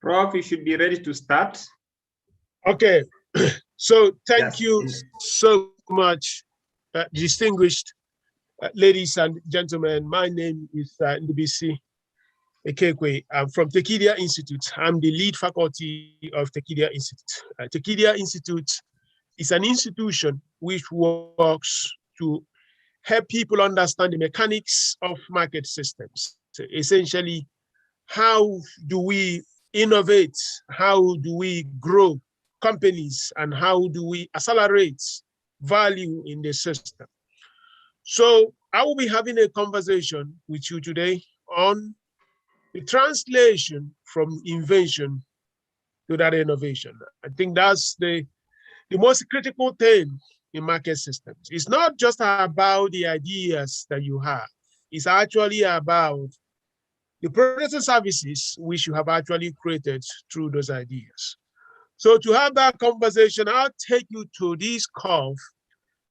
Prof, you should be ready to start. Okay, so thank Yes. you so much, distinguished ladies and gentlemen. My name is Ndubisi Ekekwe. I'm from Tekidia Institute. I'm the lead faculty of Tekidia Institute. Tekidia Institute is an institution which works to help people understand the mechanics of market systems. So essentially, how do we innovate? How do we grow companies? And how do we accelerate value in the system? So I will be having a conversation with you today on the translation from invention to that innovation. I think that's the most critical thing in market systems. It's not just about the ideas that you have. It's actually about the products and services which you have actually created through those ideas. So to have that conversation, I'll take you to this curve,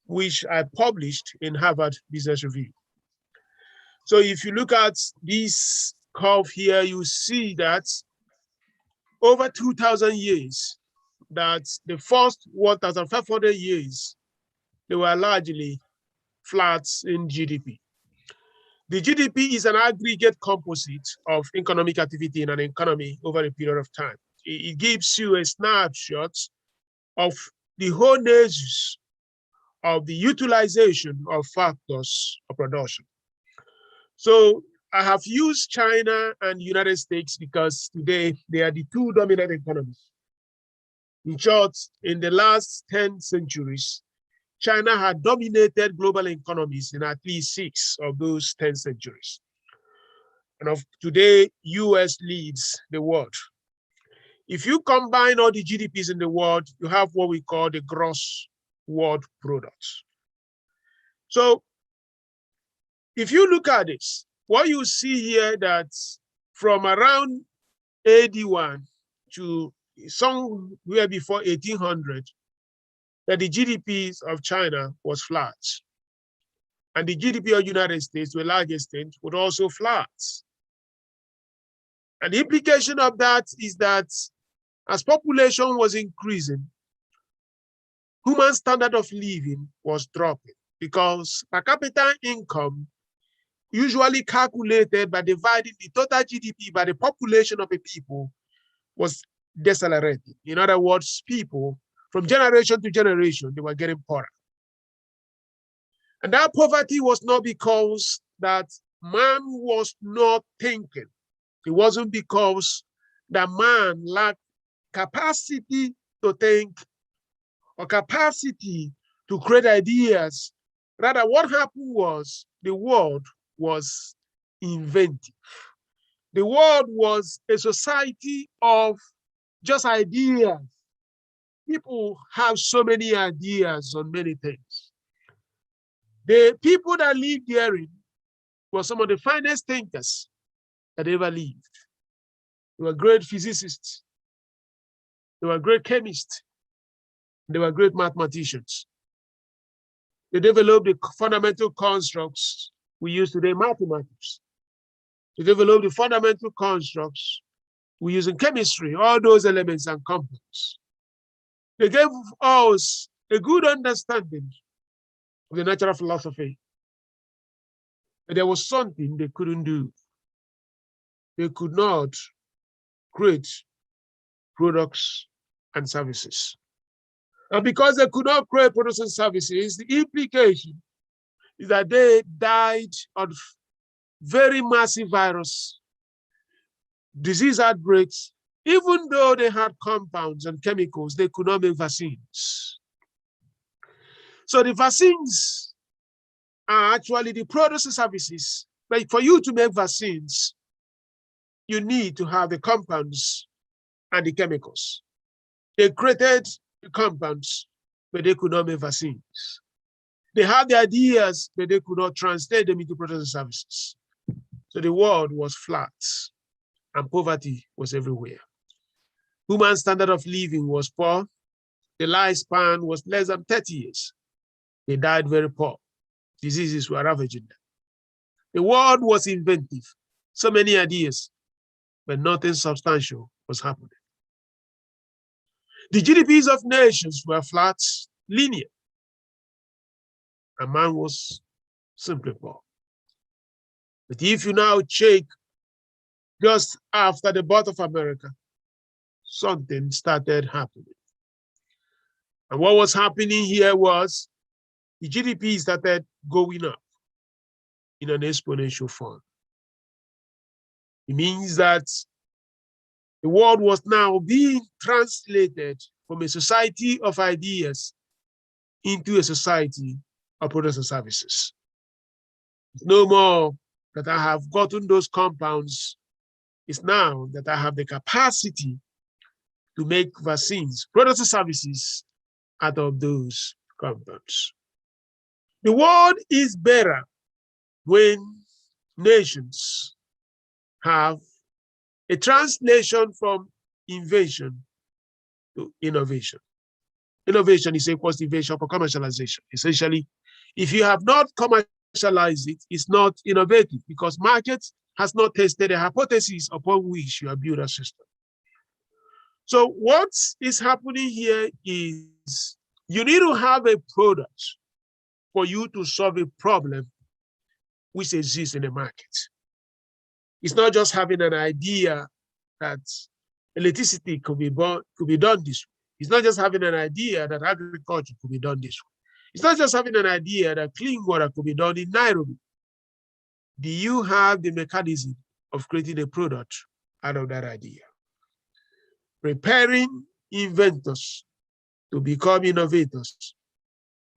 which I published in Harvard Business Review. So if you look at this curve here, you see that over 2,000 years, that the first 1,500 years, they were largely flat in GDP. The GDP is an aggregate composite of economic activity in an economy over a period of time. It gives you a snapshot of the whole nexus of the utilization of factors of production. So I have used China and United States because today they are the two dominant economies. In short, in the last 10 centuries, China had dominated global economies in at least 6 of those 10 centuries. And of today, US leads the world. If you combine all the GDPs in the world, you have what we call the gross world product. So if you look at this, what you see here that from around AD1 to somewhere before 1800, that the GDPs of China was flat. And the GDP of the United States, to a large extent, was also flat. And the implication of that is that as population was increasing, human standard of living was dropping because per capita income, usually calculated by dividing the total GDP by the population of a people, was decelerating. In other words, people from generation to generation, they were getting poorer. And that poverty was not because that man was not thinking. It wasn't because that man lacked capacity to think or capacity to create ideas. Rather, what happened was the world was inventive. The world was a society of just ideas. People have so many ideas on many things. The people that lived therein were some of the finest thinkers that ever lived. They were great physicists. They were great chemists. They were great mathematicians. They developed the fundamental constructs we use today in mathematics. They developed the fundamental constructs we use in chemistry, all those elements and compounds. They gave us a good understanding of the natural philosophy. But there was something they couldn't do. They could not create products and services. And because they could not create products and services, the implication is that they died of very massive virus, disease outbreaks. Even though they had compounds and chemicals, they could not make vaccines. So the vaccines are actually the products and services. Like for you to make vaccines, you need to have the compounds and the chemicals. They created the compounds, but they could not make vaccines. They had the ideas, but they could not translate them into products and services. So the world was flat and poverty was everywhere. Human standard of living was poor. The lifespan was less than 30 years. They died very poor. Diseases were ravaging them. The world was inventive. So many ideas, but nothing substantial was happening. The GDPs of nations were flat, linear, and man was simply poor. But if you now check just after the birth of America, something started happening. And what was happening here was the GDP started going up in an exponential form. It means that the world was now being translated from a society of ideas into a society of products and services. No more that I have gotten those compounds. It's now that I have the capacity to make vaccines, products and services out of those compounds. The world is better when nations have a translation from invention to innovation. Innovation is equals to invention for commercialization. Essentially, if you have not commercialized it, it's not innovative because market has not tested a hypothesis upon which you have built a system. So what is happening here is you need to have a product for you to solve a problem which exists in the market. It's not just having an idea that electricity could be done this way. It's not just having an idea that agriculture could be done this way. It's not just having an idea that clean water could be done in Nairobi. Do you have the mechanism of creating a product out of that idea? Preparing inventors to become innovators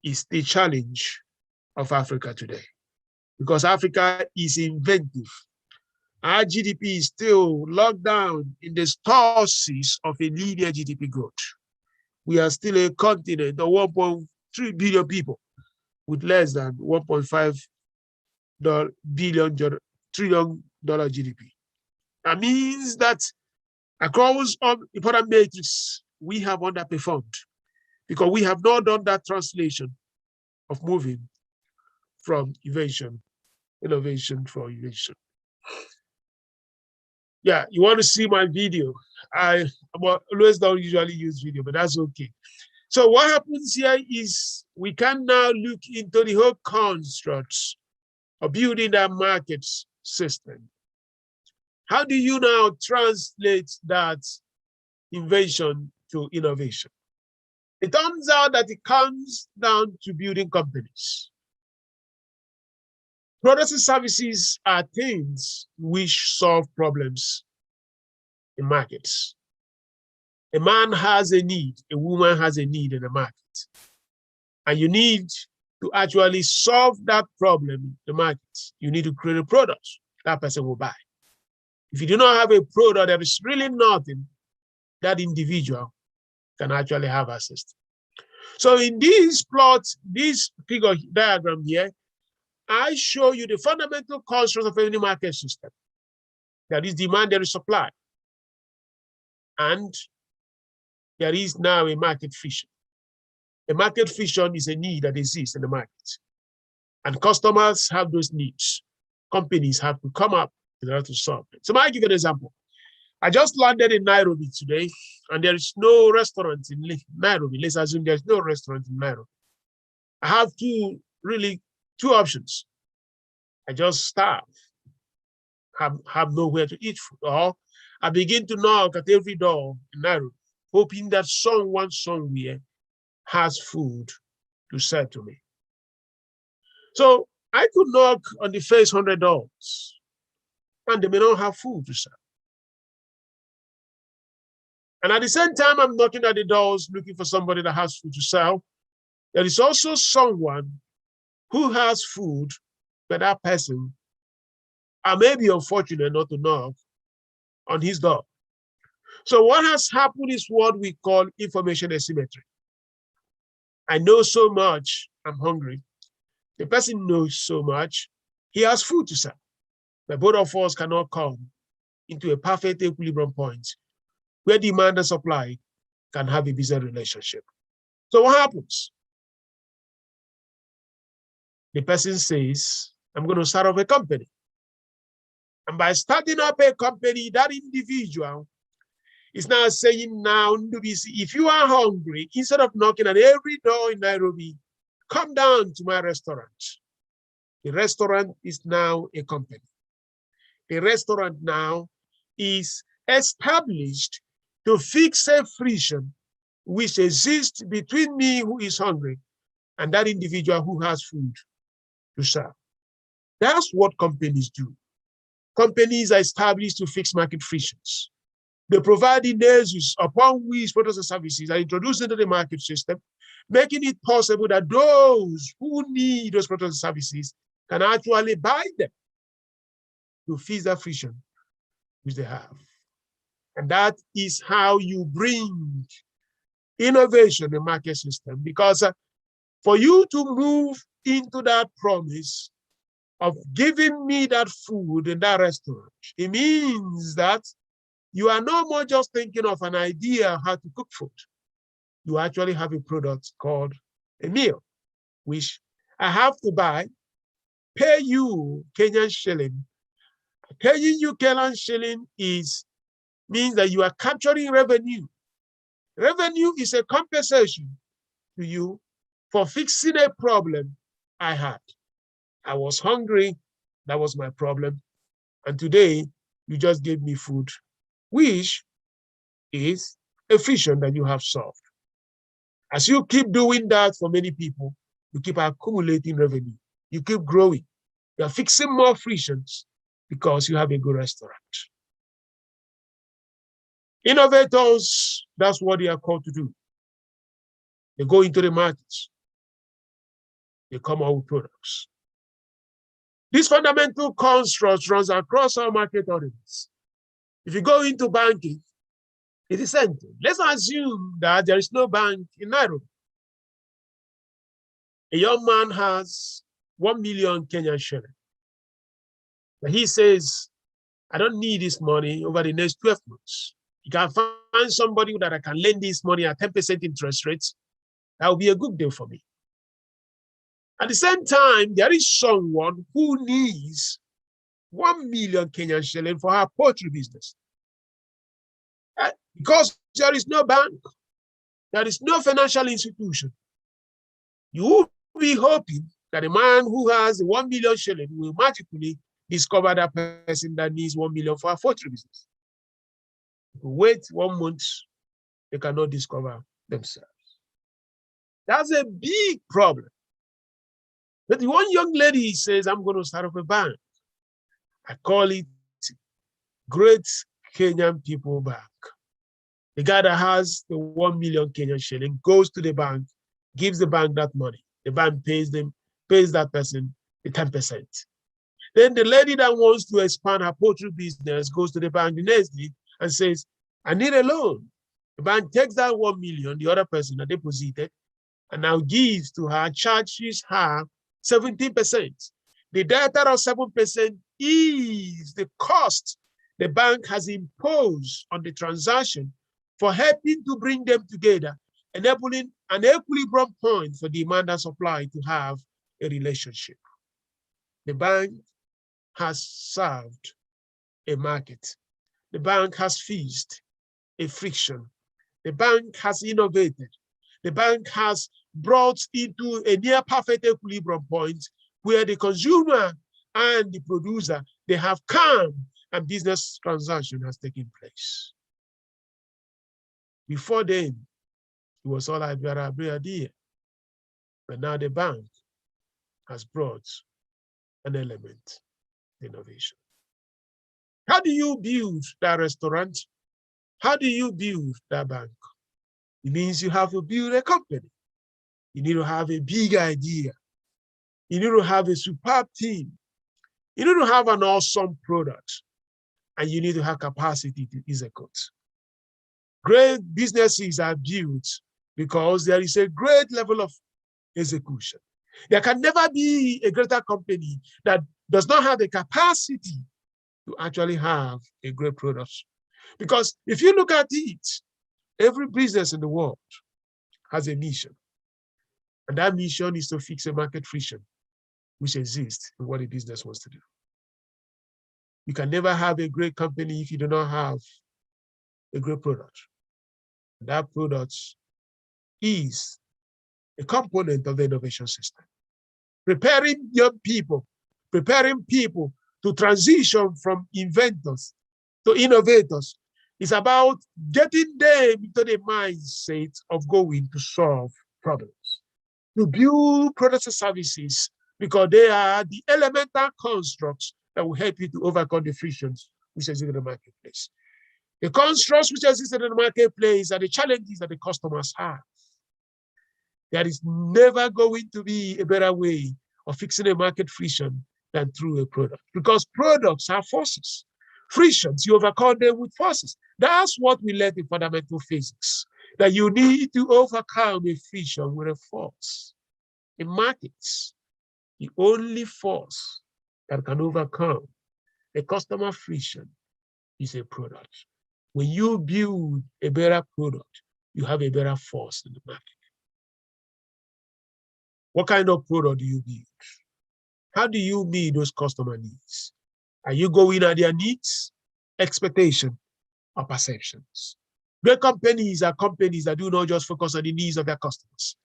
is the challenge of Africa today, because Africa is inventive. Our GDP is still locked down in the stresses of a linear GDP growth. We are still a continent of 1.3 billion people with less than $1.5 trillion GDP. That means that across all important metrics, we have underperformed because we have not done that translation of moving from innovation for innovation. Yeah, you want to see my video? I always don't usually use video, but that's okay. So what happens here is we can now look into the whole constructs of building that market system. How do you now translate that invention to innovation? It turns out that it comes down to building companies. Products and services are things which solve problems in markets. A man has a need, a woman has a need in the market. And you need to actually solve that problem in the market. You need to create a product that person will buy. If you do not have a product, there is really nothing that individual can actually have access to. So in this plot, this figure diagram here, I show you the fundamental construct of any market system. There is demand, there is supply. And there is now a market friction. A market friction is a need that exists in the market. And customers have those needs. Companies have to come up in order to solve it. So I'll give you an example. I just landed in Nairobi today, and there is no restaurant in Nairobi. Let's assume there's no restaurant in Nairobi. I have two options. I just starve, have nowhere to eat food, or I begin to knock at every door in Nairobi, hoping that someone somewhere has food to sell to me. So I could knock on the first 100 doors, and they may not have food to sell. And at the same time, I'm knocking at the doors looking for somebody that has food to sell. There is also someone who has food, but that person, I may be unfortunate not to knock on his door. So what has happened is what we call information asymmetry. I know so much, I'm hungry. The person knows so much, he has food to sell. But both of us cannot come into a perfect equilibrium point where demand and supply can have a business relationship. So what happens? The person says, I'm going to start up a company. And by starting up a company, that individual is now saying now, if you are hungry, instead of knocking at every door in Nairobi, come down to my restaurant. The restaurant is now a company. The restaurant now is established to fix a friction which exists between me who is hungry and that individual who has food to serve. That's what companies do. Companies are established to fix market frictions. They provide the basis upon which products and services are introduced into the market system, making it possible that those who need those products and services can actually buy them to fix that friction which they have. And that is how you bring innovation in the market system, because for you to move into that promise of giving me that food in that restaurant, it means that you are no more just thinking of an idea how to cook food. You actually have a product called a meal, which I have to buy, pay you Kenyan shilling. Paying you Kenyan shilling means that you are capturing revenue. Revenue is a compensation to you for fixing a problem I had. I was hungry, that was my problem. And today, you just gave me food, which is a friction that you have solved. As you keep doing that for many people, you keep accumulating revenue. You keep growing. You're fixing more frictions because you have a good restaurant. Innovators, that's what they are called to do. They go into the markets. They come out with products. This fundamental construct runs across our market audience. If you go into banking, it is same thing. Let's assume that there is no bank in Nairobi. A young man has 1 million Kenyan shilling. He says, I don't need this money over the next 12 months. You can find somebody that I can lend this money at 10% interest rates. That would be a good deal for me. At the same time, there is someone who needs 1 million Kenyan shilling for her poultry business. Because there is no bank, there is no financial institution. You will be hoping that a man who has 1 million shilling will magically discover that person that needs 1 million for a poultry business. Wait 1 month, they cannot discover themselves. That's a big problem. But the one young lady says, I'm going to start up a bank. I call it Great Kenyan People Bank. The guy that has the 1 million Kenyan shilling goes to the bank, gives the bank that money. The bank pays that person the 10%. Then the lady that wants to expand her poultry business goes to the bank the next day and says, I need a loan. The bank takes that 1 million, the other person that deposited, and now gives to her, charges her 17%. The delta of 7% is the cost the bank has imposed on the transaction for helping to bring them together, enabling an equilibrium point for demand and supply to have a relationship. The bank has served a market. The bank has fixed a friction. The bank has innovated. The bank has brought into a near perfect equilibrium point where the consumer and the producer, they have come and business transaction has taken place. Before then, it was all idea, but now the bank has brought an element of innovation. How do you build that restaurant? How do you build that bank? It means you have to build a company. You need to have a big idea. You need to have a superb team. You need to have an awesome product. And you need to have capacity to execute. Great businesses are built because there is a great level of execution. There can never be a greater company that does not have the capacity to actually have a great product. Because if you look at it, every business in the world has a mission. And that mission is to fix a market friction which exists in what a business wants to do. You can never have a great company if you do not have a great product. That product is a component of the innovation system. Preparing young people, preparing people to transition from inventors to innovators is about getting them into the mindset of going to solve problems, to build products and services, because they are the elemental constructs that will help you to overcome the frictions which exist in the marketplace. The constructs which exist in the marketplace are the challenges that the customers have. There is never going to be a better way of fixing a market friction than through a product, because products are forces. Frictions, you overcome them with forces. That's what we learned in fundamental physics, that you need to overcome a friction with a force. In markets, the only force that can overcome a customer friction is a product. When you build a better product, you have a better force in the market. What kind of product do you build? How do you meet those customer needs? Are you going at their needs, expectation, or perceptions? Great companies are companies that do not just focus on the needs of their customers.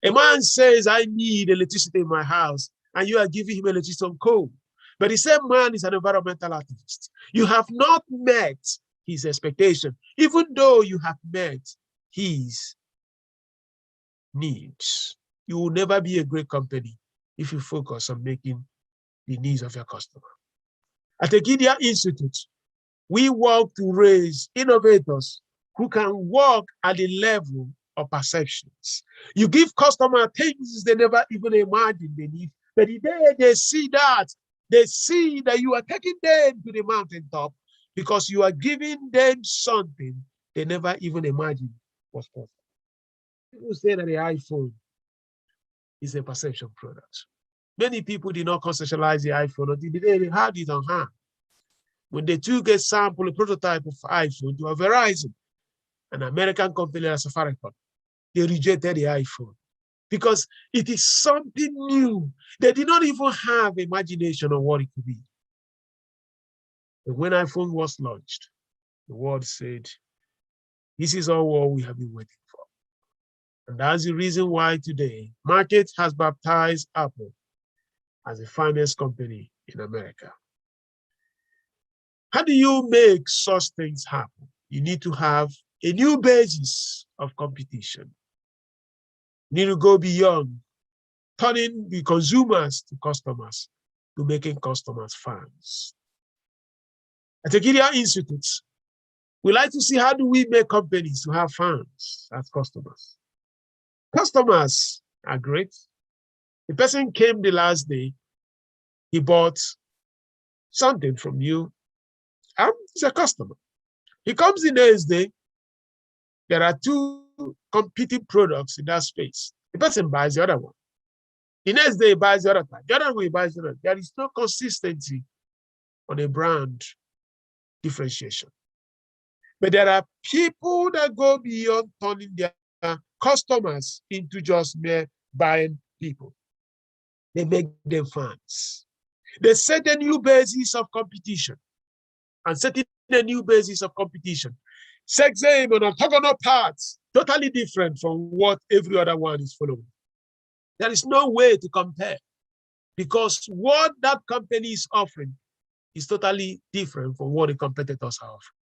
A man says, I need electricity in my house, and you are giving him electricity on coal. But the same man is an environmental activist. You have not met his expectation, even though you have met his needs. You will never be a great company if you focus on making the needs of your customer. At the Gideon Institute, we work to raise innovators who can work at the level of perceptions. You give customers things they never even imagined they need, but the day they see that you are taking them to the mountaintop because you are giving them something they never even imagined was possible. People say that the iPhone is a perception product. Many people did not conceptualize the iPhone until they had it on hand. When they took a sample, a prototype of iPhone to a Verizon, an American company like Safaricom, they rejected the iPhone because it is something new. They did not even have imagination of what it could be. But when iPhone was launched, the world said, this is all what we have been waiting for. And that's the reason why today, market has baptized Apple as the finest company in America. How do you make such things happen? You need to have a new basis of competition. You need to go beyond turning the consumers to customers, to making customers fans. At the Gideon Institute, we like to see how do we make companies to have fans as customers. Customers are great. The person came the last day, he bought something from you, and he's a customer. He comes the next day, there are two competing products in that space. The person buys the other one. The next day he buys the other one. The other one he buys the other. There is no consistency on a brand differentiation. But there are people that go beyond turning their customers into just mere buying people. They make them fans. They set a new basis of competition. And setting a new basis of competition sets them on orthogonal paths, totally different from what every other one is following. There is no way to compare because what that company is offering is totally different from what the competitors are offering.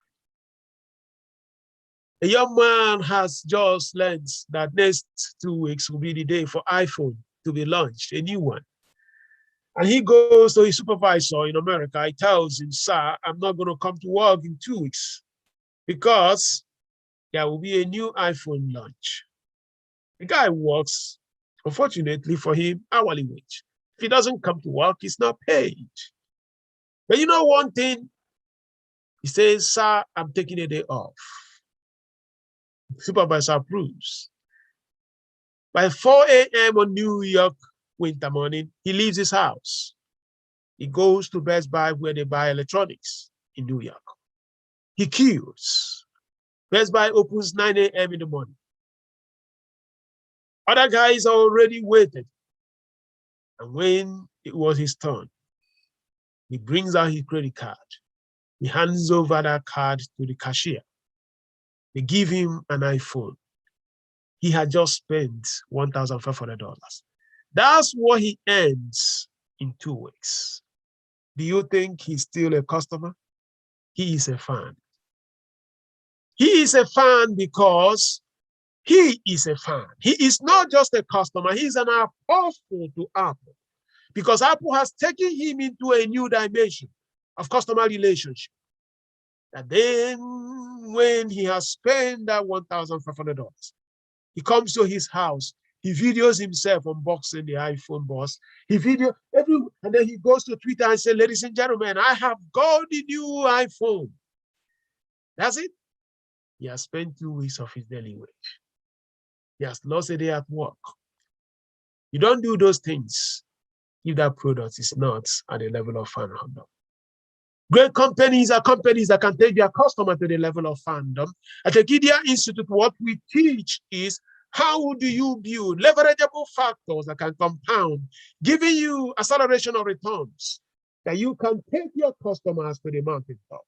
A young man has just learned that next 2 weeks will be the day for iPhone to be launched, a new one. And he goes to his supervisor in America. He tells him, sir, I'm not going to come to work in 2 weeks because there will be a new iPhone launch. The guy works, unfortunately for him, hourly wage. If he doesn't come to work, he's not paid. But you know one thing? He says, sir, I'm taking a day off. The supervisor approves. By 4 a.m. on New York winter morning, he leaves his house. He goes to Best Buy where they buy electronics in New York. He queues. Best Buy opens 9 a.m. in the morning. Other guys are already waited. And when it was his turn, he brings out his credit card. He hands over that card to the cashier. They give him an iPhone. He had just spent $1,500. That's what he earns in 2 weeks. Do you think he's still a customer? He is a fan. He is a fan because he is a fan. He is not just a customer, he's an apostle to Apple, because Apple has taken him into a new dimension of customer relationship. And then when he has spent that $1,500, he comes to his house, he videos himself unboxing the iPhone box. And then he goes to Twitter and says, ladies and gentlemen, I have got the new iPhone. That's it. He has spent 2 weeks of his daily wage. He has lost a day at work. You don't do those things if that product is not at the level of fandom. Great companies are companies that can take their customer to the level of fandom. At the Gideon Institute, what we teach is how do you build leverageable factors that can compound, giving you acceleration of returns that you can take your customers to the mountaintop.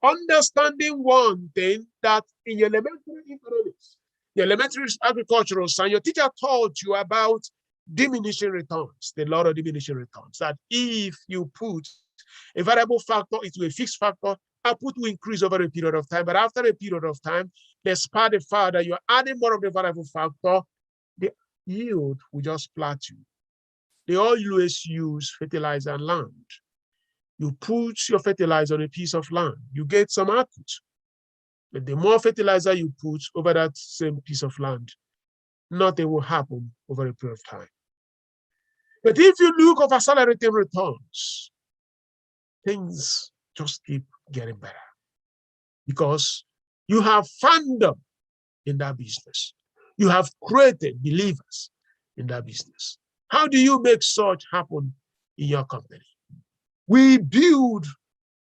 Understanding one thing, that in your elementary economics, your elementary agricultural science, your teacher taught you about diminishing returns, the law of diminishing returns, that if you put a variable factor into a fixed factor, output will increase over a period of time. But after a period of time, despite the fact that you're adding more of the variable factor, the yield will just plateau. They always use fertilizer and land. You put your fertilizer on a piece of land, you get some output. But the more fertilizer you put over that same piece of land, nothing will happen over a period of time. But if you look at accelerating returns, things just keep getting better, because you have fandom in that business. You have created believers in that business. How do you make such happen in your company? We build,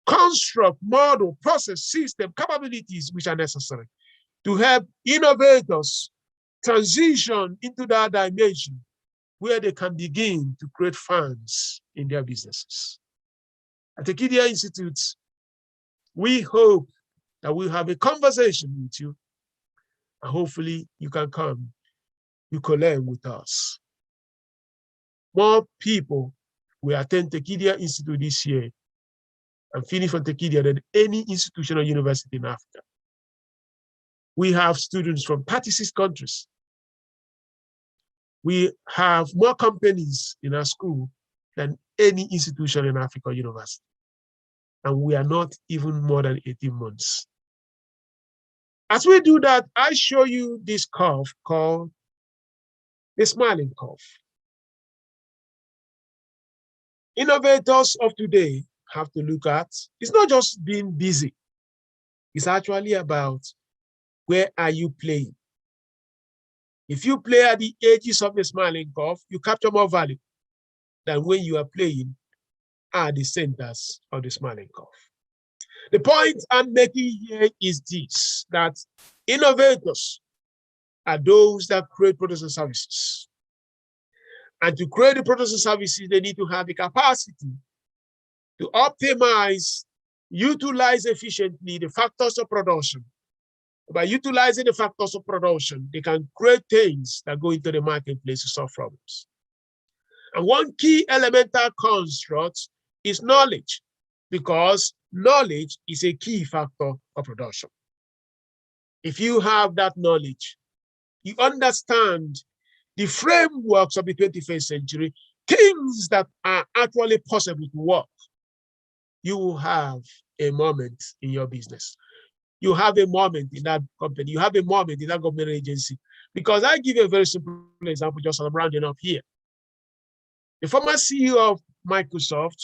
construct, model, process, system, capabilities which are necessary to help innovators transition into that dimension where they can begin to create fans in their businesses. At the Gideon Institute, we hope that we'll have a conversation with you, and hopefully you can come, you can learn with us. More people will attend the Gideon Institute this year and finish from Tekidia than any institution or university in Africa. We have students from 36 countries. We have more companies in our school than any institution in Africa or university. And we are not even more than 18 months. As we do that, I show you this curve called the smiling curve. Innovators of today have to look at, it's not just being busy. It's actually about where are you playing. If you play at the edges of the smiling curve, you capture more value than when you are playing at the centers of the smiling curve. The point I'm making here is this, that innovators are those that create products and services. And to create the products and services, they need to have the capacity to optimize, utilize efficiently the factors of production. By utilizing the factors of production, they can create things that go into the marketplace to solve problems. And one key elemental construct is knowledge, because knowledge is a key factor of production. If you have that knowledge, you understand the frameworks of the 21st century, things that are actually possible to work, you will have a moment in your business. You have a moment in that company. You have a moment in that government agency. Because I give you a very simple example, just as I'm rounding up here. The former CEO of Microsoft,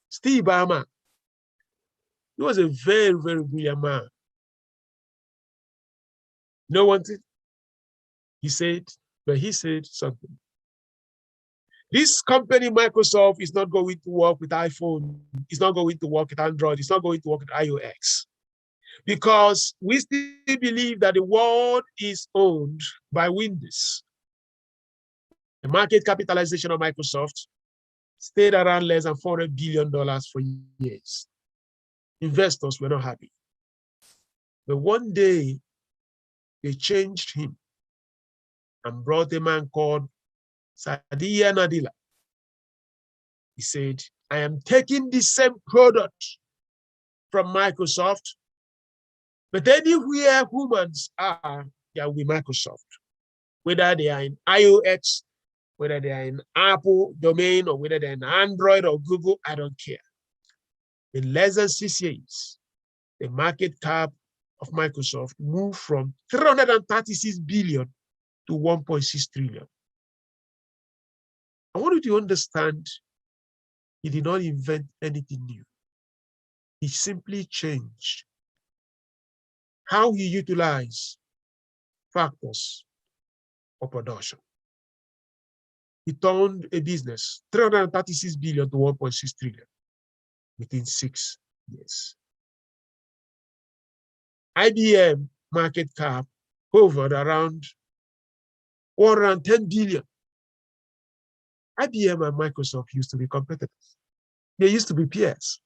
Steve Ballmer, he was a very, very brilliant man. You know one thing? He said something. This company, Microsoft, is not going to work with iPhone. It's not going to work with Android. It's not going to work with iOS. Because we still believe that the world is owned by Windows. The market capitalization of Microsoft stayed around less than $400 billion for years. Investors were not happy. But one day, they changed him and brought a man called Sadiya Nadila. He said, I am taking the same product from Microsoft, but anywhere humans are, they are with Microsoft. Whether they are in iOS, whether they are in Apple domain, or whether they're in Android or Google, I don't care. In less than 6 years, the market cap of Microsoft moved from 336 billion to 1.6 trillion. I want you to understand, he did not invent anything new. He simply changed how he utilized factors of production. He turned a business, 336 billion to 1.6 trillion within 6 years. IBM market cap hovered around 110 billion. IBM and Microsoft used to be competitors. They used to be peers.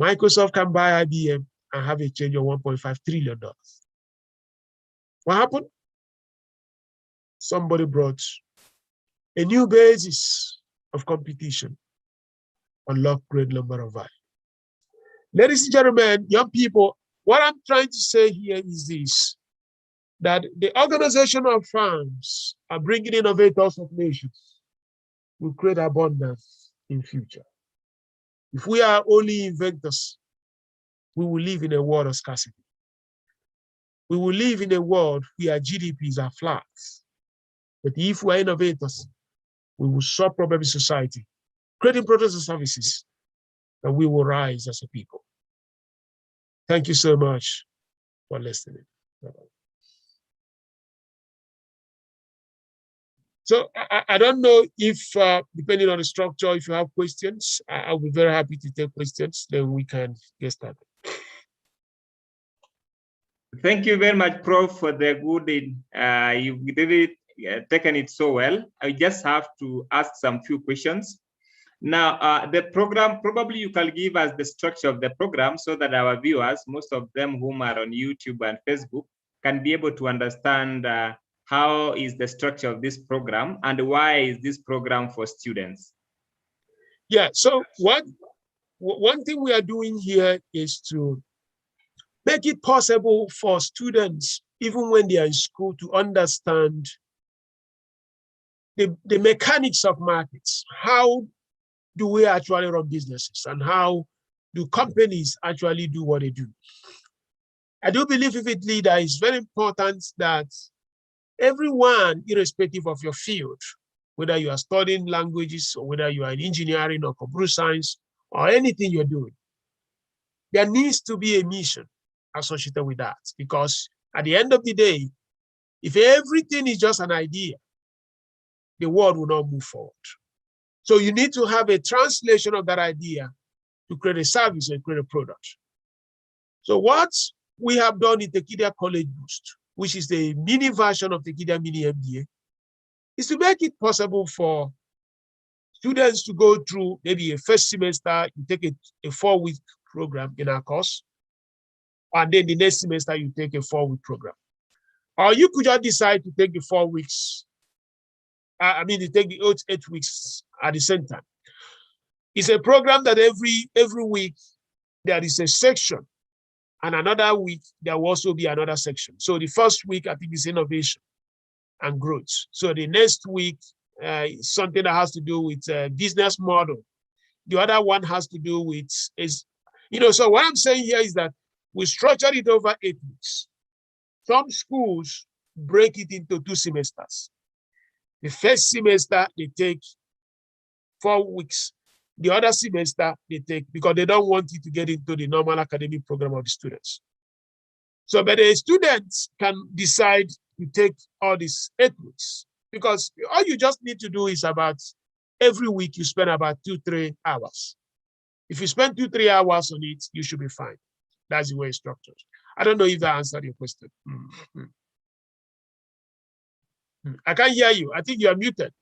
Microsoft can buy IBM and have a change of $1.5 trillion. What happened? Somebody brought a new basis of competition, unlocked great number of value. Ladies and gentlemen, young people, what I'm trying to say here is this, that the organization of firms are bringing innovators of nations will create abundance in future. If we are only inventors, we will live in a world of scarcity. We will live in a world where GDPs are flat. But if we are innovators, we will solve problems in society, creating products and services, and we will rise as a people. Thank you so much for listening. Bye-bye. So I don't know if, depending on the structure, if you have questions, I'll be very happy to take questions, then we can get started. Thank you very much, Prof, for the good, you really taken it so well. I just have to ask some few questions. Now, the program, probably you can give us the structure of the program so that our viewers, most of them whom are on YouTube and Facebook, can be able to understand how is the structure of this program and why is this program for students? Yeah, so one thing we are doing here is to make it possible for students, even when they are in school, to understand the mechanics of markets. How do we actually run businesses, and how do companies actually do what they do? I do believe vividly that it's very important that everyone, irrespective of your field, whether you are studying languages or whether you are in engineering or computer science or anything you're doing, there needs to be a mission associated with that. Because at the end of the day, if everything is just an idea, the world will not move forward. So you need to have a translation of that idea to create a service and create a product. So what we have done in Tekidia College Boost, which is the mini version of Tekidia Mini MBA, is to make it possible for students to go through maybe a first semester, you take a 4-week program in our course, and then the next semester you take a 4-week program. Or you could just decide to take the 4 weeks, you take the 8 weeks at the same time. It's a program that every week there is a section, and another week there will also be another section. So the first week I think is innovation and growth. So the next week something that has to do with business model. The other one has to do with so what I'm saying here is that we structured it over 8 weeks. Some schools break it into 2 semesters. The first semester they take 4 weeks. The other semester they take, because they don't want you to get into the normal academic program of the students. So, but the students can decide to take all these 8 weeks, because all you just need to do is about every week you spend about 2-3 hours. If you spend 2-3 hours on it, you should be fine. That's the way it's structured. I don't know if that answered your question. I can't hear you. I think you are muted.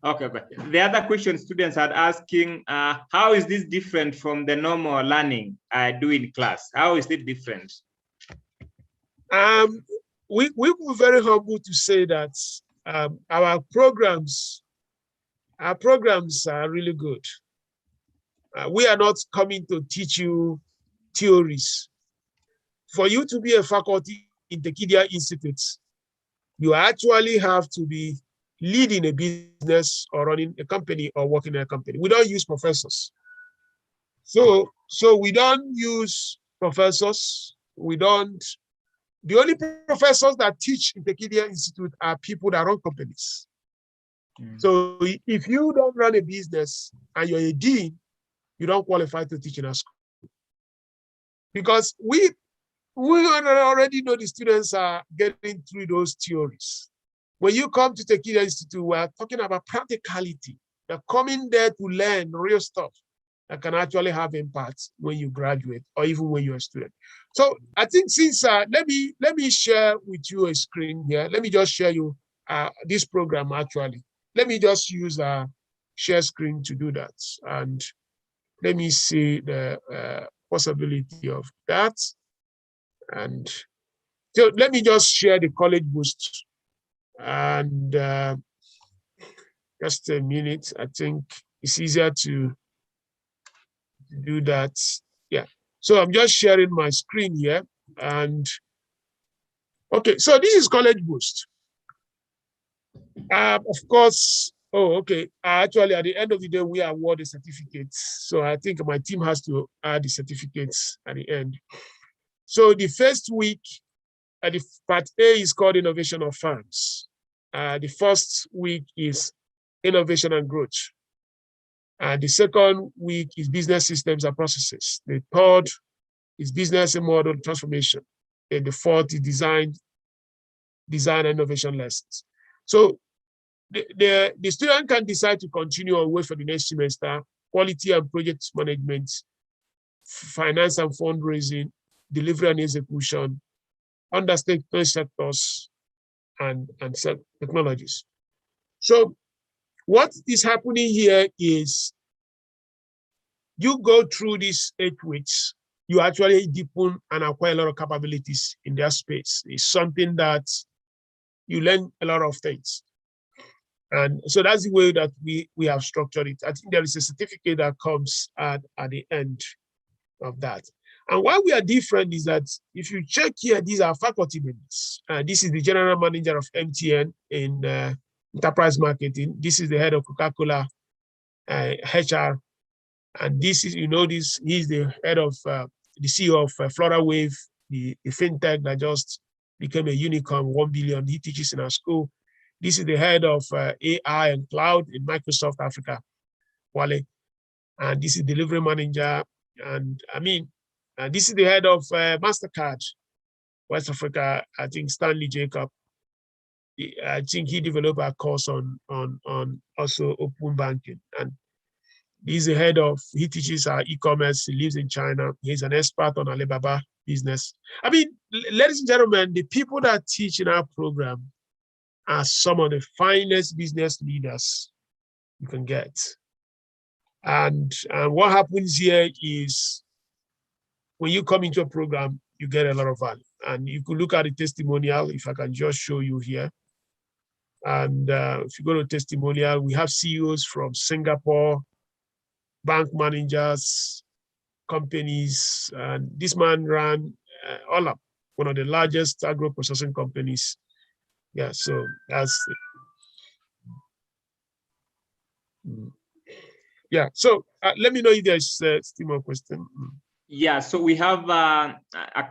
Okay. The other question students are asking, how is this different from the normal learning I do in class? How is it different? We were very humble to say that our programs are really good. We are not coming to teach you theories. For you to be a faculty in Tekidia Institute, you actually have to be leading a business or running a company or working in a company. We don't use professors. So we don't use professors. The only professors that teach in Tekidia Institute are people that run companies. So if you don't run a business and you're a dean, you don't qualify to teach in a school. Because we already know the students are getting through those theories. When you come to Tekidia Institute, we're talking about practicality. They're coming there to learn real stuff that can actually have impact when you graduate or even when you're a student. So I think since, let me share with you a screen here. Let me just share you this program actually. Let me just use a share screen to do that. And let me see the possibility of that. And so let me just share the College Boost. And just a minute, I think it's easier to do that. Yeah. So I'm just sharing my screen here. And okay, so this is College Boost. Of course, okay. Actually, at the end of the day, we award the certificates. So I think my team has to add the certificates at the end. So the first week, the part A is called Innovation of Farms. The first week is Innovation and Growth. The second week is Business Systems and Processes. The third is Business and Model Transformation. And the fourth is Design and Innovation Lessons. So the student can decide to continue or wait for the next semester, Quality and Project Management, Finance and Fundraising, Delivery and Execution, understand sectors and technologies. So what is happening here is you go through these 8 weeks, you actually deepen and acquire a lot of capabilities in their space. It's something that you learn a lot of things. And so that's the way that we have structured it. I think there is a certificate that comes at the end of that. And why we are different is that if you check here, these are faculty members. This is the general manager of MTN in enterprise marketing. This is the head of Coca-Cola HR. And this is, he's the head of the CEO of Flora Wave, the fintech that just became a unicorn, 1 billion. He teaches in our school. This is the head of AI and cloud in Microsoft Africa, Wale. And this is delivery manager. And this is the head of MasterCard, West Africa, I think Stanley Jacob. I think he developed a course on also open banking. And he's the head of, he teaches e-commerce, he lives in China. He's an expert on Alibaba business. Ladies and gentlemen, the people that teach in our program are some of the finest business leaders you can get. And what happens here is when you come into a program, you get a lot of value. And you could look at the testimonial, if I can just show you here. And if you go to testimonial, we have CEOs from Singapore, bank managers, companies. And this man ran Olam, one of the largest agro-processing companies. Yeah, so that's it. Yeah, so let me know if there's still more question. Yeah, so we have a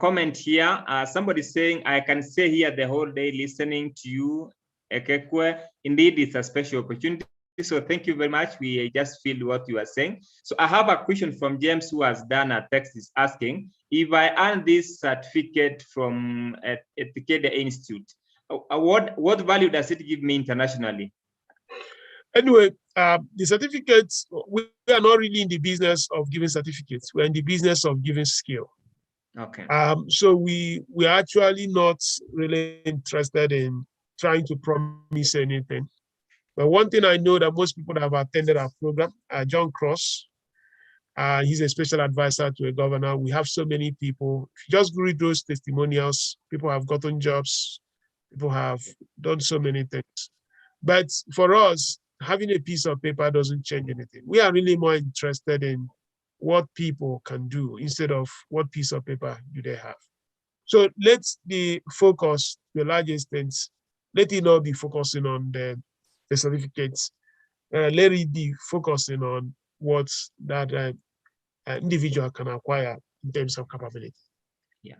comment here. Somebody saying, I can stay here the whole day listening to you, Ekekwe. Indeed, it's a special opportunity. So thank you very much. We just feel what you are saying. So I have a question from James, who has done a text, is asking, if I earn this certificate from at the Tekidia Institute, what value does it give me internationally? Anyway, the certificates, we are not really in the business of giving certificates. We're in the business of giving skill. Okay. So we are actually not really interested in trying to promise anything. But one thing I know that most people that have attended our program, John Cross, He's a special advisor to a governor. We have so many people. If you just read those testimonials, people have gotten jobs, people have done so many things. But for us, having a piece of paper doesn't change anything. We are really more interested in what people can do instead of what piece of paper do they have. So let's be focused to a large extent. Let it not be focusing on the certificates. Let it be focusing on what that individual can acquire in terms of capability. Yeah.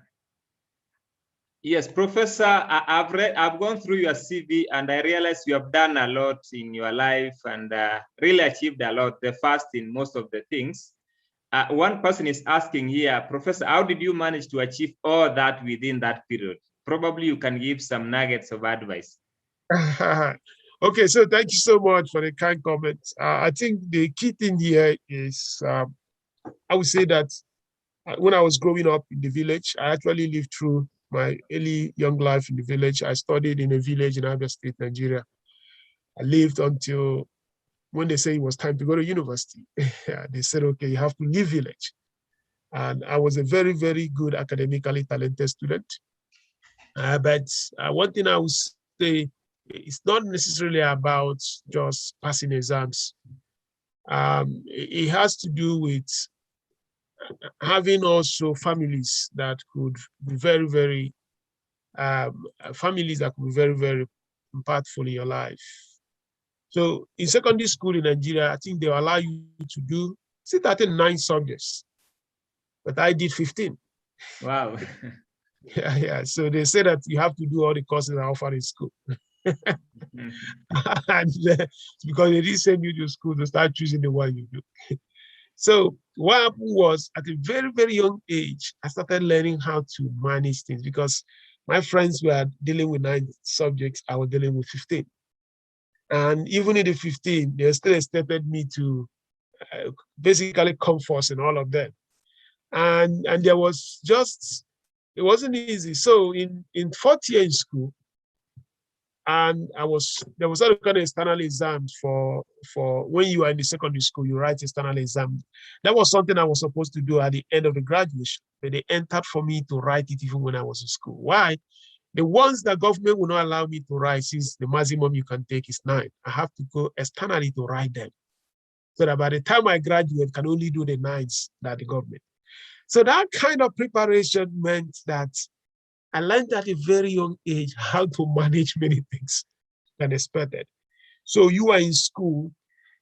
Yes, Professor, I've gone through your CV and I realized you have done a lot in your life and really achieved a lot, the first in most of the things. One person is asking here, Professor, how did you manage to achieve all that within that period? Probably you can give some nuggets of advice. Okay, so thank you so much for the kind comments. I think the key thing here is, I would say that when I was growing up in the village, I actually lived through my early young life in the village. I studied in a village in Abia State, Nigeria. I lived until when they say it was time to go to university. They said, okay, you have to leave village. And I was a very, very good academically talented student. But one thing I would say, it's not necessarily about just passing exams. It has to do with having also families that could be very, very, families that could be very, very impactful in your life. So in secondary school in Nigeria, I think they allow you to do, I think 9 subjects, but I did 15. Wow. Yeah. So they say that you have to do all the courses offered in school. Mm-hmm. And because they didn't send you to school to start choosing the one you do. So what happened was, at a very, very young age, I started learning how to manage things because my friends were dealing with 9 subjects. I was dealing with 15. And even in the 15, they still expected me to basically come first in all of them. And there was just, it wasn't easy. So in 4th year in school, and there was other kind of external exams for when you are in the secondary school, you write external exam. That was something I was supposed to do at the end of the graduation, but they entered for me to write it even when I was in school. Why? The ones that government will not allow me to write, since the maximum you can take is 9, I have to go externally to write them. So that by the time I graduate, I can only do the 9s that the government. So that kind of preparation meant that I learned at a very young age how to manage many things than expected. So you are in school,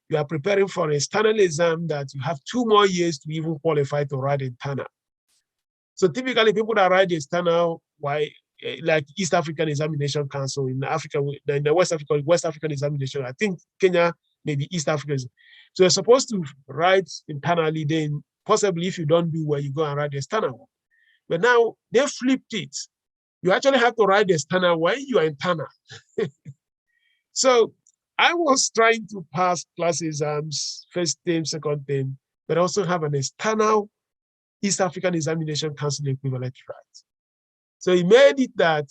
you are preparing for an external exam that you have 2 more years to even qualify to write internal. So typically people that write the external, like East African Examination Council in Africa, in the West African Examination, I think Kenya, maybe East Africa. So you're supposed to write internally, then possibly if you don't do well, you go and write the external one. But now they flipped it. You actually have to write the external when you are internal. So I was trying to pass class exams, first term, second term, but also have an external East African Examination Council equivalent to write. So it made it that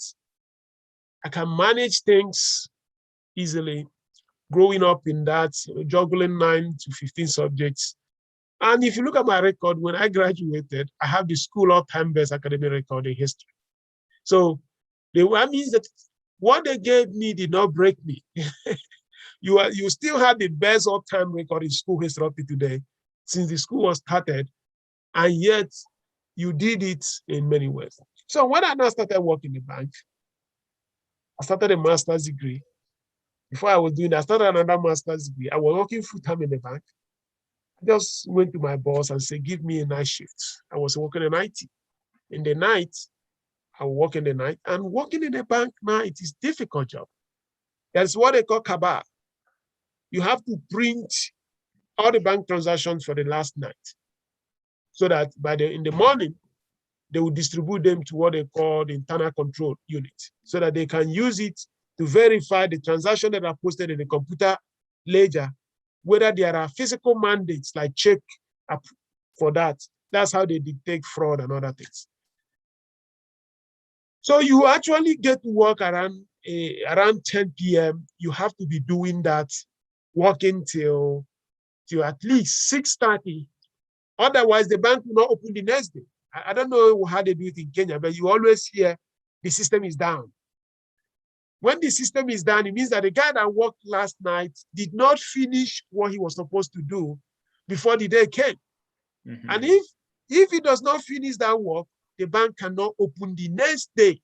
I can manage things easily, growing up in that, juggling 9 to 15 subjects. And if you look at my record, when I graduated, I have the school all-time best academic record in history. So that means that what they gave me did not break me. You still have the best all-time record in school history up to today, since the school was started, and yet you did it in many ways. So when I now started working in the bank, I started a master's degree. Before I was doing that, I started another master's degree. I was working full-time in the bank. I just went to my boss and said, give me a night shift. I was working in IT. In the night, I work in the night, and working in the bank night is a difficult job. That's what they call cabal. You have to print all the bank transactions for the last night, so that in the morning, they will distribute them to what they call the internal control unit, so that they can use it to verify the transactions that are posted in the computer ledger, whether there are physical mandates like check for that. That's how they detect fraud and other things. So you actually get to work around 10 p.m. You have to be doing that, working till at least 6:30 Otherwise, the bank will not open the next day. I don't know how they do it in Kenya, but you always hear the system is down. When the system is down, it means that the guy that worked last night did not finish what he was supposed to do before the day came. Mm-hmm. And if he does not finish that work, the bank cannot open the next day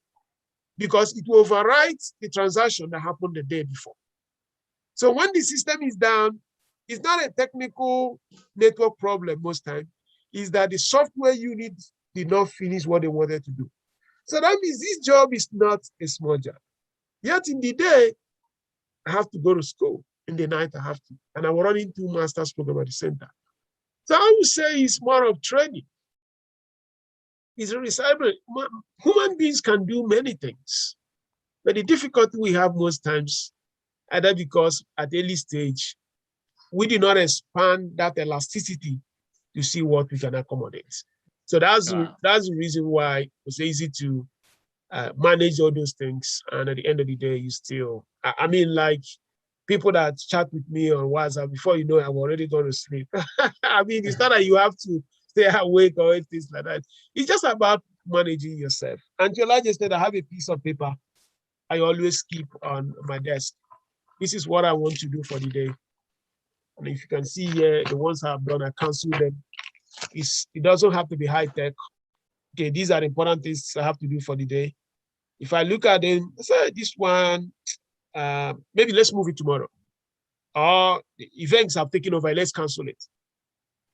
because it will override the transaction that happened the day before. So when the system is down, it's not a technical network problem most times. It's that the software unit did not finish what they wanted to do. So that means this job is not a small job. Yet in the day, I have to go to school. In the night, I have to. And I'm running 2 master's programs at the same time. So I would say it's more of training. It's a recycling. Human beings can do many things. But the difficulty we have most times, either because at early stage, we do not expand that elasticity to see what we can accommodate. So that's the reason why it's easy to manage all those things. And at the end of the day, you still, I mean, like people that chat with me on WhatsApp, before you know, I'm already going to sleep. I mean, it's not that you have to stay awake or anything like that. It's just about managing yourself. And to a large extent, I have a piece of paper I always keep on my desk. This is what I want to do for the day. And if you can see here, the ones I've done, I cancel them. It doesn't have to be high tech. Okay, these are important things I have to do for the day. If I look at them, I say this one, maybe let's move it tomorrow. Or the events have taken over, let's cancel it.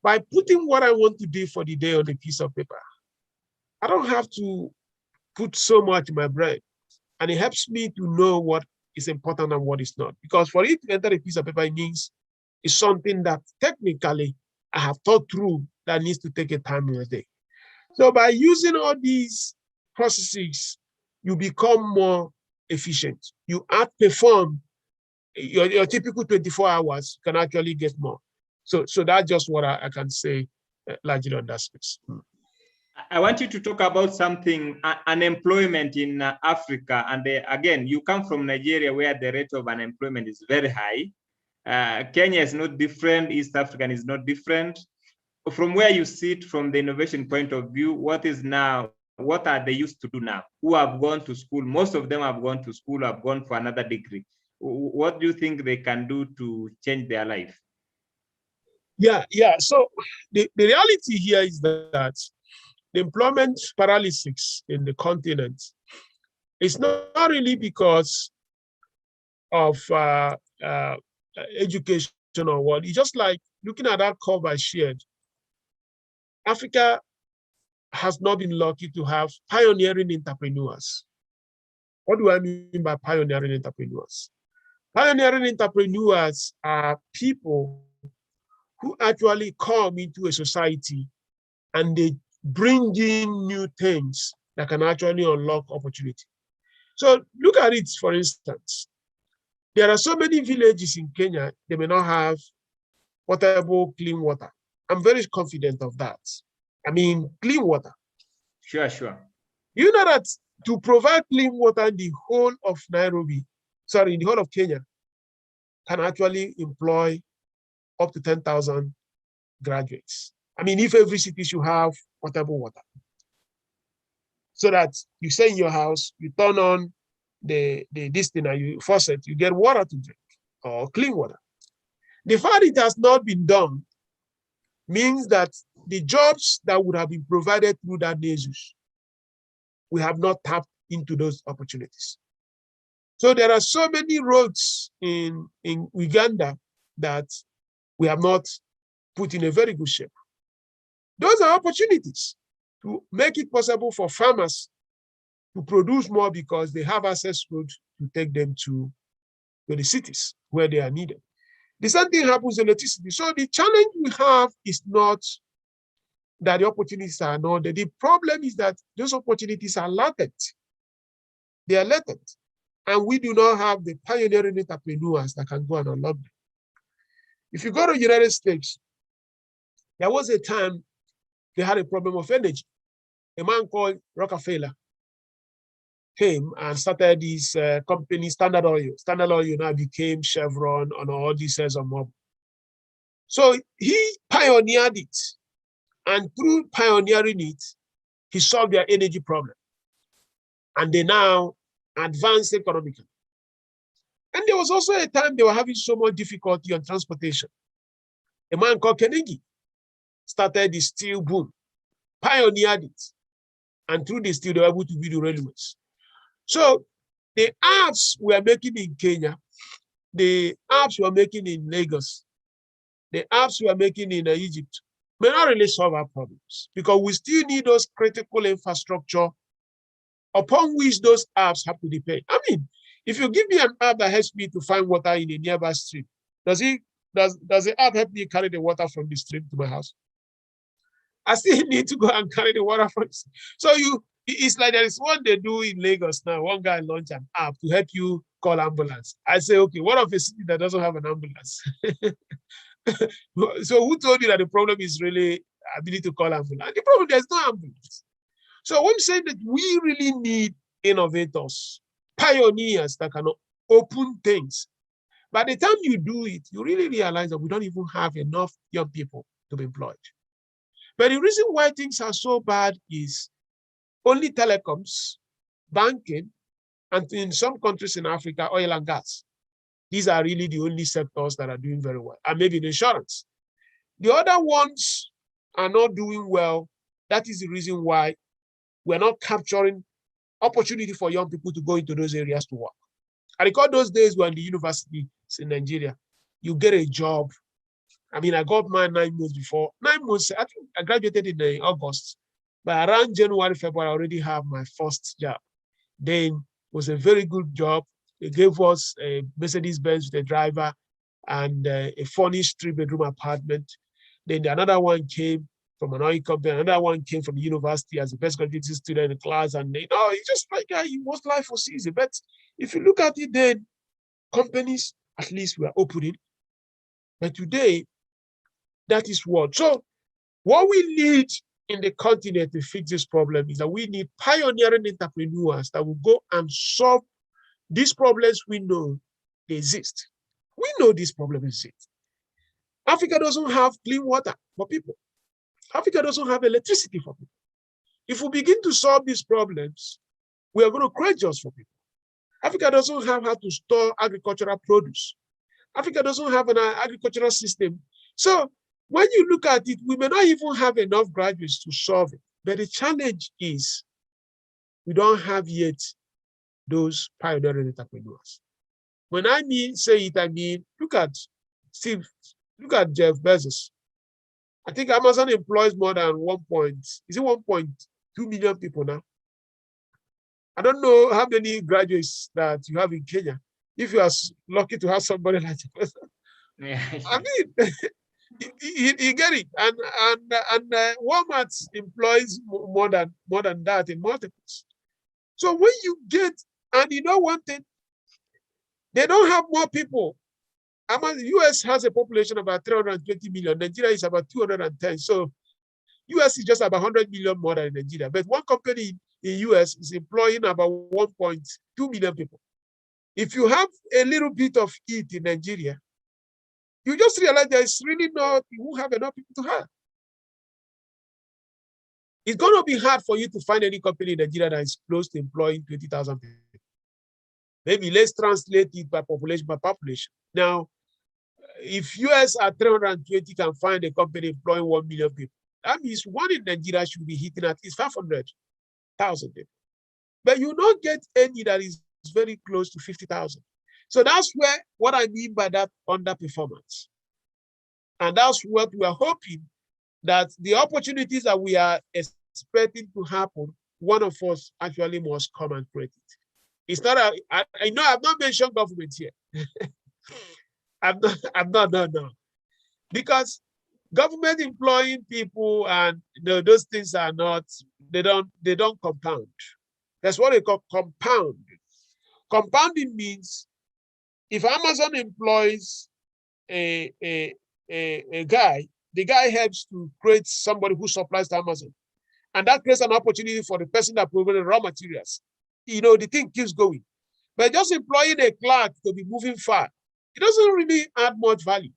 By putting what I want to do for the day on a piece of paper, I don't have to put so much in my brain. And it helps me to know what is important and what is not. Because for it to enter a piece of paper, it means it's something that technically I have thought through that needs to take a time in a day. So by using all these processes, you become more efficient. You outperform your typical 24 hours, you can actually get more. So that's just what I can say largely on that space. I want you to talk about something, unemployment in Africa. And again, you come from Nigeria where the rate of unemployment is very high. Kenya is not different. East African is not different. From where you sit from the innovation point of view, what are they used to do now? Who have gone to school? Most of them have gone to school, have gone for another degree. What do you think they can do to change their life? Yeah. So the reality here is that the employment paralysis in the continent is not really because of education or what. It's just like looking at that curve I shared. Africa has not been lucky to have pioneering entrepreneurs. What do I mean by pioneering entrepreneurs? Pioneering entrepreneurs are people who actually come into a society and they bring in new things that can actually unlock opportunity. So look at it, for instance. There are so many villages in Kenya, they may not have potable, clean water. I'm very confident of that. I mean, clean water. Sure. You know that to provide clean water in the whole of in the whole of Kenya, can actually employ up to 10,000 graduates. I mean, if every city should have potable water. So that you stay in your house, you turn on this thing and you faucet, you get water to drink or clean water. The fact it has not been done means that the jobs that would have been provided through that Jesus, we have not tapped into those opportunities. So there are so many roads in Uganda that we have not put in a very good shape. Those are opportunities to make it possible for farmers to produce more because they have access road to take them to the cities where they are needed. The same thing happens in electricity. So the challenge we have is not that the opportunities are not there. The problem is that those opportunities are latent. They are latent. And we do not have the pioneering entrepreneurs that can go and unlock them. If you go to the United States, there was a time they had a problem of energy. A man called Rockefeller came and started this company, Standard Oil. Standard Oil now became Chevron and all these sales of mob. So he pioneered it. And through pioneering it, he solved their energy problem. And they now advanced economically. And there was also a time they were having so much difficulty on transportation. A man called Kennedy started the steel boom, pioneered it. And through the steel, they were able to build the railways. So the apps we are making in Kenya, the apps we are making in Lagos, the apps we are making in Egypt may not really solve our problems because we still need those critical infrastructure upon which those apps have to depend. I mean, if you give me an app that helps me to find water in a nearby stream, does the app help me carry the water from the stream to my house? I still need to go and carry the water from the stream. So it's like there is one they do in Lagos now. One guy launched an app to help you call ambulance. I say, okay, what of a city that doesn't have an ambulance? So who told you that the problem is really ability to call ambulance? The problem, there's no ambulance. So I'm saying that we really need innovators, pioneers that can open things. By the time you do it, you really realize that we don't even have enough young people to be employed. But the reason why things are so bad is only telecoms, banking, and in some countries in Africa, oil and gas. These are really the only sectors that are doing very well, and maybe in insurance. The other ones are not doing well. That is the reason why we're not capturing opportunity for young people to go into those areas to work. I recall those days when the university in Nigeria, you get a job. I mean, I got mine 9 months before. 9 months, I think I graduated in August. But around January, February, I already have my first job. Then it was a very good job. They gave us a Mercedes-Benz with a driver and a furnished 3-bedroom apartment. Then another one came from an oil company. Another one came from the university as the best graduate student in the class. And it's just like most life was easy. But if you look at it, then companies, at least we are opening. But today, that is what. So what we need in the continent to fix this problem is that we need pioneering entrepreneurs that will go and solve these problems we know they exist. We know these problems exist. Africa doesn't have clean water for people. Africa doesn't have electricity for people. If we begin to solve these problems, we are going to create jobs for people. Africa doesn't have how to store agricultural produce. Africa doesn't have an agricultural system. So when you look at it, we may not even have enough graduates to solve it. But the challenge is we don't have yet those pioneering entrepreneurs. When I say it, I mean, look at Jeff Bezos. I think Amazon employs more than 1.2 million people now. I don't know how many graduates that you have in Kenya. If you are lucky to have somebody like that. Yeah. I mean, you get it. And Walmart employs more than that in multiples. So when you get, and you know one thing, they don't have more people. The US has a population of about 320 million. Nigeria is about 210. So US is just about 100 million more than Nigeria. But one company in US is employing about 1.2 million people. If you have a little bit of it in Nigeria, you just realize there's really not, you won't have enough people to hire. It's going to be hard for you to find any company in Nigeria that is close to employing 20,000 people. Maybe let's translate it by population. Now, if US at 320 can find a company employing 1 million people, that means one in Nigeria should be hitting at least 500,000 people. But you don't get any that is very close to 50,000. So that's what I mean by that underperformance. And that's what we are hoping, that the opportunities that we are expecting to happen, one of us actually must come and create it. It's not, I know I've not mentioned government here. I'm not, no. Because government employing people and those things are not, they don't compound. That's what they call compound. Compounding means if Amazon employs a guy, the guy helps to create somebody who supplies to Amazon. And that creates an opportunity for the person that provided raw materials. The thing keeps going. But just employing a clerk to be moving far, it doesn't really add much value.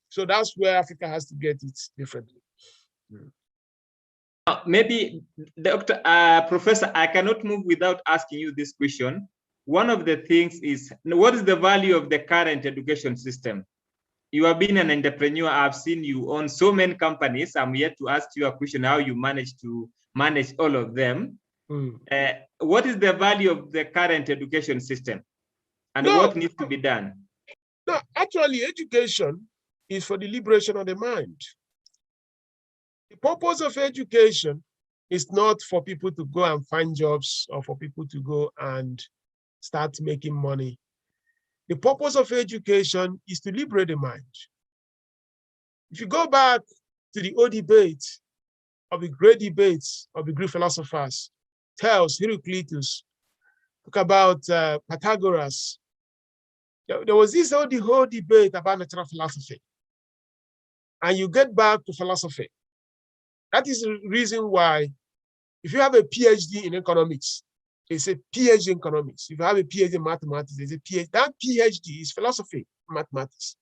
So that's where Africa has to get it differently. Maybe, Dr. Professor, I cannot move without asking you this question. One of the things is, what is the value of the current education system? You have been an entrepreneur. I've seen you own so many companies. I'm yet to ask you a question, how you manage to manage all of them. What is the value of the current education system, and what needs to be done? No, actually, education is for the liberation of the mind. The purpose of education is not for people to go and find jobs or for people to go and start making money. The purpose of education is to liberate the mind. If you go back to the old debates of the great debates of the Greek philosophers, Thales, Heraclitus, talk about Pythagoras, there was this whole debate about natural philosophy. And you get back to philosophy. That is the reason why, if you have a PhD in economics, it's a PhD in economics. If you have a PhD in mathematics, it's a PhD. That PhD is philosophy in mathematics.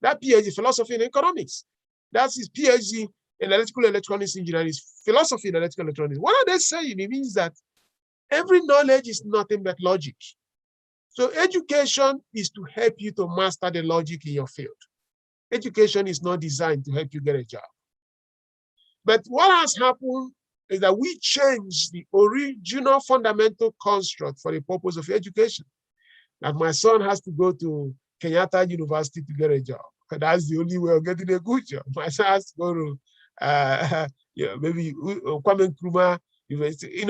That PhD is philosophy in economics. That's his PhD in electrical electronics engineering, is philosophy in electrical electronics. What are they saying? It means that every knowledge is nothing but logic. So education is to help you to master the logic in your field. Education is not designed to help you get a job. But what has happened is that we changed the original fundamental construct for the purpose of education. That my son has to go to Kenyatta University to get a job. That's the only way of getting a good job. My son has to go to maybe Kwame Nkrumah University.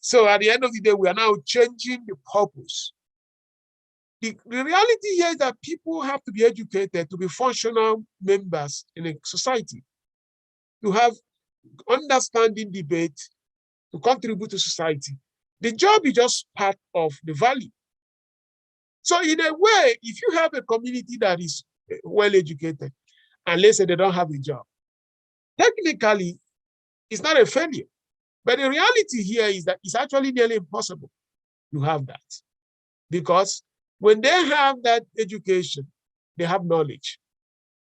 So at the end of the day, we are now changing the purpose. The reality here is that people have to be educated to be functional members in a society, to have understanding debate, to contribute to society. The job is just part of the value. So in a way, if you have a community that is well educated, and let's say they don't have a job, technically, it's not a failure. But the reality here is that it's actually nearly impossible to have that. Because when they have that education, they have knowledge.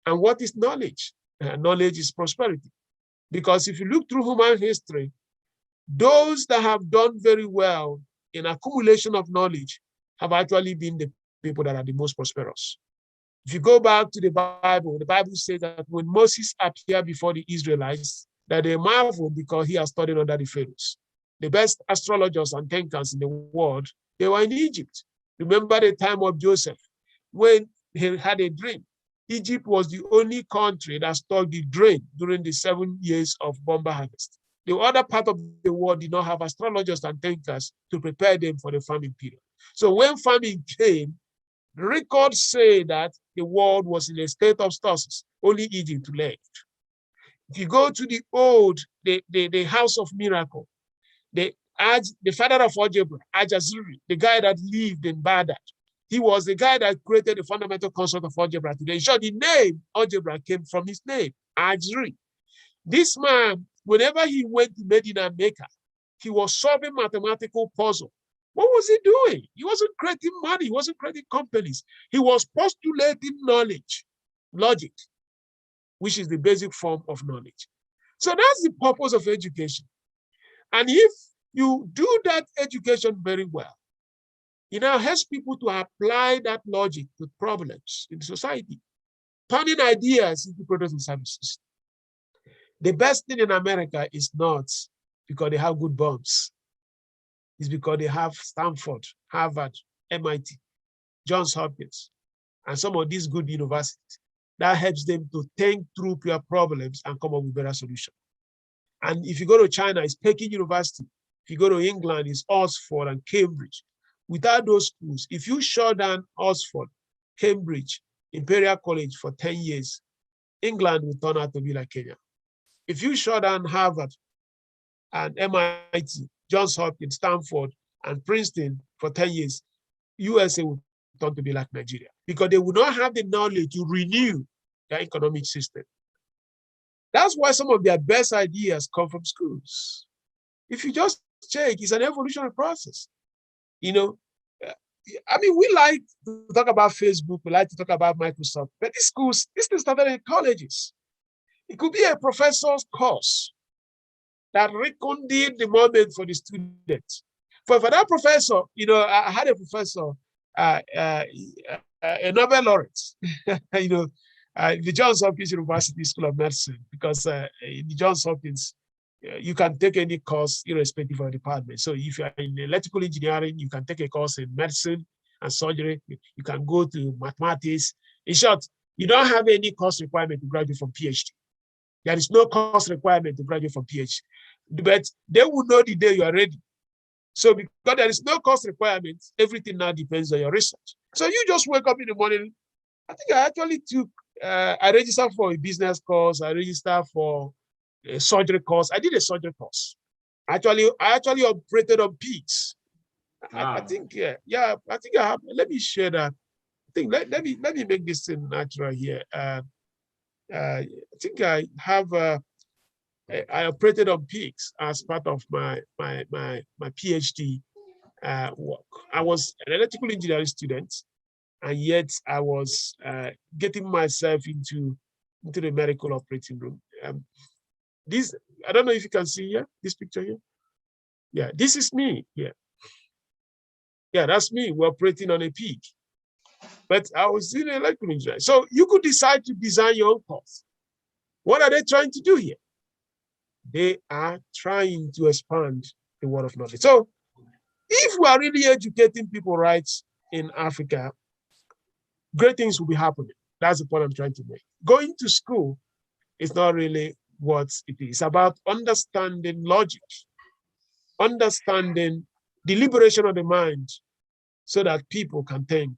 And what is knowledge? Knowledge is prosperity. Because if you look through human history, those that have done very well in accumulation of knowledge have actually been the people that are the most prosperous. If you go back to the Bible says that when Moses appeared before the Israelites, that they marveled because he has studied under the pharaohs. The best astrologers and thinkers in the world, they were in Egypt. Remember the time of Joseph, when he had a dream. Egypt was the only country that stocked the grain during the 7 years of bumper harvest. The other part of the world did not have astrologers and thinkers to prepare them for the famine period. So when famine came, records say that the world was in a state of stasis. Only Egypt left. If you go to the house of miracle, the father of algebra, Al-Jazari, the guy that lived in Baghdad, he was the guy that created the fundamental concept of algebra today. So the name algebra came from his name, Al-Jazari. This man, whenever he went to Medina and Mecca, he was solving mathematical puzzle. What was he doing? He wasn't creating money. He wasn't creating companies. He was postulating knowledge, logic, which is the basic form of knowledge. So that's the purpose of education. And if you do that education very well, it now helps people to apply that logic to problems in society, turning ideas into products and services. The best thing in America is not because they have good bombs. It's because they have Stanford, Harvard, MIT, Johns Hopkins, and some of these good universities. That helps them to think through their problems and come up with better solutions. And if you go to China, it's Peking University. If you go to England, it's Oxford and Cambridge. Without those schools, if you shut down Oxford, Cambridge, Imperial College for 10 years, England will turn out to be like Kenya. If you shut down Harvard and MIT, Johns Hopkins, Stanford, and Princeton for 10 years, USA will turn to be like Nigeria because they will not have the knowledge to renew their economic system. That's why some of their best ideas come from schools. If you just check, it's an evolutionary process. I mean, we like to talk about Facebook, we like to talk about Microsoft, but these schools, this thing started in colleges. It could be a professor's course. that rekindled the moment for the students. For that professor, I had a professor, a Nobel laureate, the Johns Hopkins University School of Medicine, because the Johns Hopkins, you can take any course irrespective of department. So if you're in electrical engineering, you can take a course in medicine and surgery. You can go to mathematics. In short, you don't have any course requirement to graduate from PhD. There is no course requirement to graduate from PhD. But they will know the day you are ready. So because there is no course requirement, everything now depends on your research. So you just wake up in the morning. I think I actually took, I registered for a business course. I registered for a surgery course. I did a surgery course. I actually operated on pigs. Wow. I think, I think I have, let me share that. I think, let me make this thing natural here. I think I have, I operated on pigs as part of my PhD work. I was an electrical engineering student, and yet I was getting myself into the medical operating room. This, I don't know if you can see here, this picture here. Yeah, this is me here. Yeah, that's me. We're operating on a pig. But I was in electrical engineering. So you could decide to design your own course. What are they trying to do here? They are trying to expand the world of knowledge. So if we are really educating people right in Africa, great things will be happening. That's the point I'm trying to make. Going to school is not really what it is. It's about understanding logic, understanding the liberation of the mind so that people can think.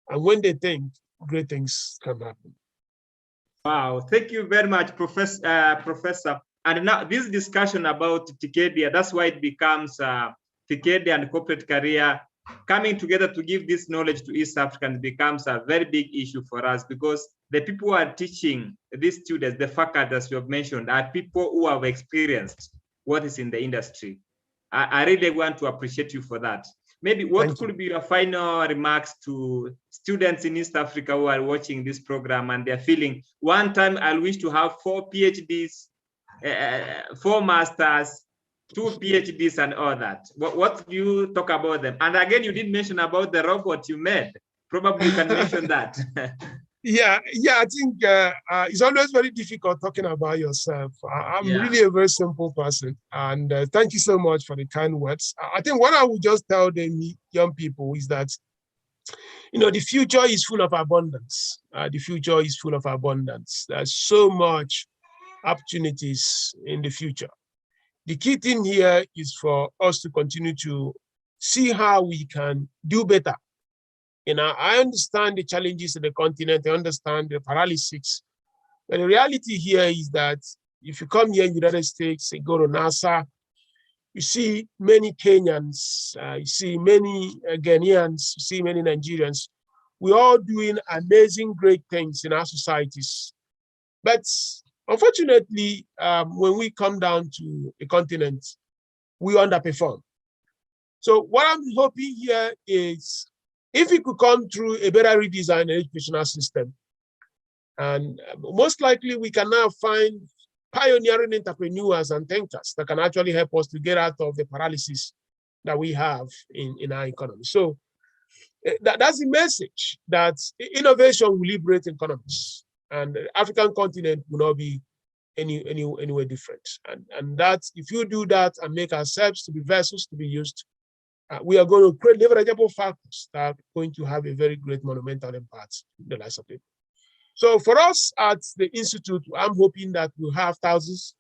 And when they think, great things can happen. Wow, thank you very much, Professor. And now this discussion about Tikedia, that's why it becomes Tikedia and corporate career coming together to give this knowledge to East Africans becomes a very big issue for us, because the people who are teaching these students, the faculty, as you have mentioned, are people who have experienced what is in the industry. I really want to appreciate you for that. Maybe what could be your final remarks to students in East Africa who are watching this program and they're feeling, one time I wish to have 4 PhDs, 4 masters, 2 PhDs and all that. What do you talk about them? And again, you did mention about the robot you made. Probably you can mention that. Yeah, I think it's always very difficult talking about yourself. I'm really a very simple person. And thank you so much for the kind words. I think what I would just tell the young people is that, the future is full of abundance. The future is full of abundance. There's so much opportunities in the future. The key thing here is for us to continue to see how we can do better. I understand the challenges in the continent, I understand the paralysis, but the reality here is that if you come here in the United States and go to NASA, you see many Kenyans, you see many Ghanaians, you see many Nigerians. We're all doing amazing, great things in our societies. But unfortunately, when we come down to the continent, we underperform. So what I'm hoping here is, if we could come through a better redesigned educational system, and most likely we can now find pioneering entrepreneurs and thinkers that can actually help us to get out of the paralysis that we have in our economy. So that's the message, that innovation will liberate economies, and the African continent will not be anywhere different. And that if you do that and make ourselves to be vessels to be used, we are going to create leverageable factors that are going to have a very great monumental impact in the lives of people. So for us at the Institute, I'm hoping that we'll have thousands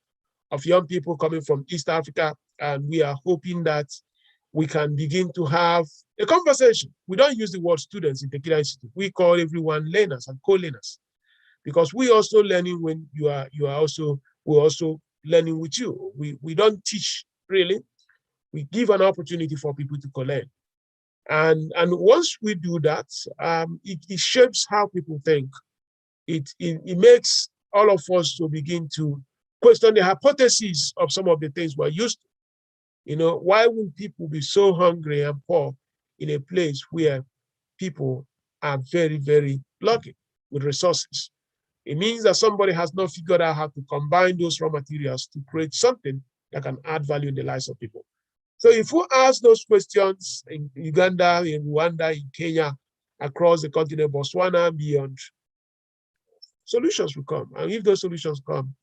of young people coming from East Africa, and we are hoping that we can begin to have a conversation. We don't use the word students in the Tequila Institute. We call everyone learners and co-learners, because we also learning when we're also learning with you. We don't teach really. We give an opportunity for people to collect. And once we do that, it shapes how people think. It makes all of us to begin to question the hypotheses of some of the things we're used to. Why would people be so hungry and poor in a place where people are very, very lucky with resources? It means that somebody has not figured out how to combine those raw materials to create something that can add value in the lives of people. So if we ask those questions in Uganda, in Rwanda, in Kenya, across the continent, Botswana, and beyond, solutions will come. And if those solutions come,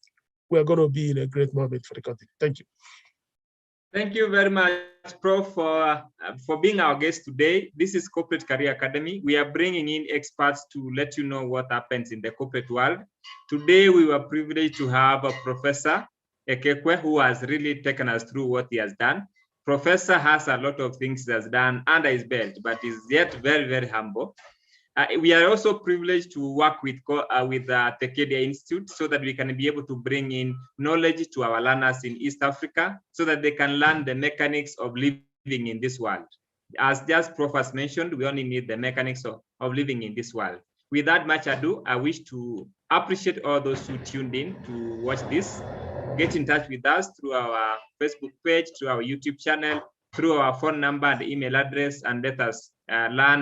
we are going to be in a great moment for the continent. Thank you. Thank you very much, Prof, for being our guest today. This is Corporate Career Academy. We are bringing in experts to let you know what happens in the corporate world. Today, we were privileged to have a Professor Ekekwe, who has really taken us through what he has done. Professor has a lot of things he has done under his belt, but is yet very, very humble. We are also privileged to work with the Tekedia Institute so that we can be able to bring in knowledge to our learners in East Africa so that they can learn the mechanics of living in this world. As just Prof has mentioned, we only need the mechanics of living in this world. Without much ado, I wish to appreciate all those who tuned in to watch this. Get in touch with us through our Facebook page, through our YouTube channel, through our phone number and email address, and let us learn